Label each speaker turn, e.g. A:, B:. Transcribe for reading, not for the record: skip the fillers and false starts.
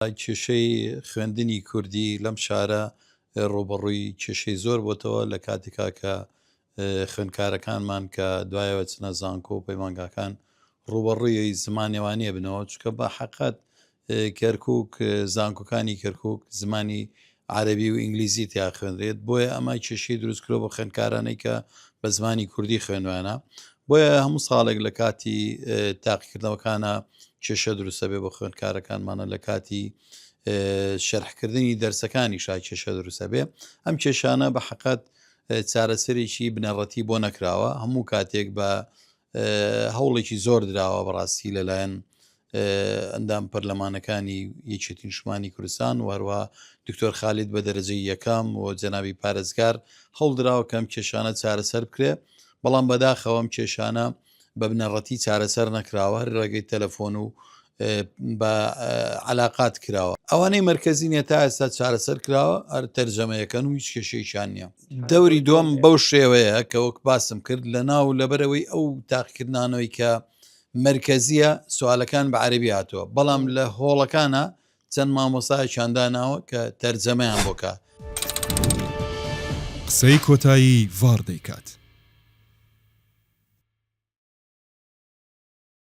A: کێشەی خوێندنی کوردی لەم شارە ڕوبەڕووی کێشەی زۆر بۆتەوە لە کاتێکا کە خوێندکارەکانمان کە دوایەوە چنە زانکۆ و پەیمانگاکان ڕوبەڕووی زمانێوانەیە بنەوە چکە بە حەقەت کەرکووک زانکۆکانی کەرکووک زمانی عەرەبی و ئینگلیزی تیا خوێنرێت بۆیە ئەمای کێشەی دروستکرۆ بە خوێندکارانەی کە بە زمانی کوردی خوێنوانە بۆیە هەموو ساڵێک لە کاتی تاقیکردنەوەکانە کێشە دروستە بێ بە خوێندکارەکانمانە لە کاتی شەرحکردنی دەرسەکانی شای کێشە دروستە بێ ئەم کێشانە بە حەقەت چارەسەرێکی بنەڕەتی بۆ نەکراوە هەموو کاتێک بە هەوڵێکی زۆر درراوە بەڕاستی لەلایەن ئەندام پەرلەمانەکانی یەکێتی نیشتیمانی کوردستان و هەروە دکتۆر خالید بە دەرەجەی یەکەم و جەنابی پارێزگار هەوڵدراوە کەم کێشانە چارەسەر بکرێ بەڵام بەداخەوە ئەم کێشانە بە بنەڕەتی چارەسەر نەکراوە هەر ڕێگەی تەلەفۆن و بە علاقات کراوە ئەوانەی مەرکەزینە تا ئێستا چارەسەر کراوە هەر تەرجەمەیەکەن و هیچ کێشەیشان نییە دەوری دووەم بەو شێوەیە کە وەک باسم کرد لە ناو لەبەرەوەی ئەو تاقیکردانەوەی کە مرکزیە سوالەکان بە عەرەبی هاتووە بەڵام لە هۆڵەکانە چەند مامۆستایەکیان داناوە کە تەرجەمەیان بۆ کات
B: قسەی کۆتایی ڤار دەیکات.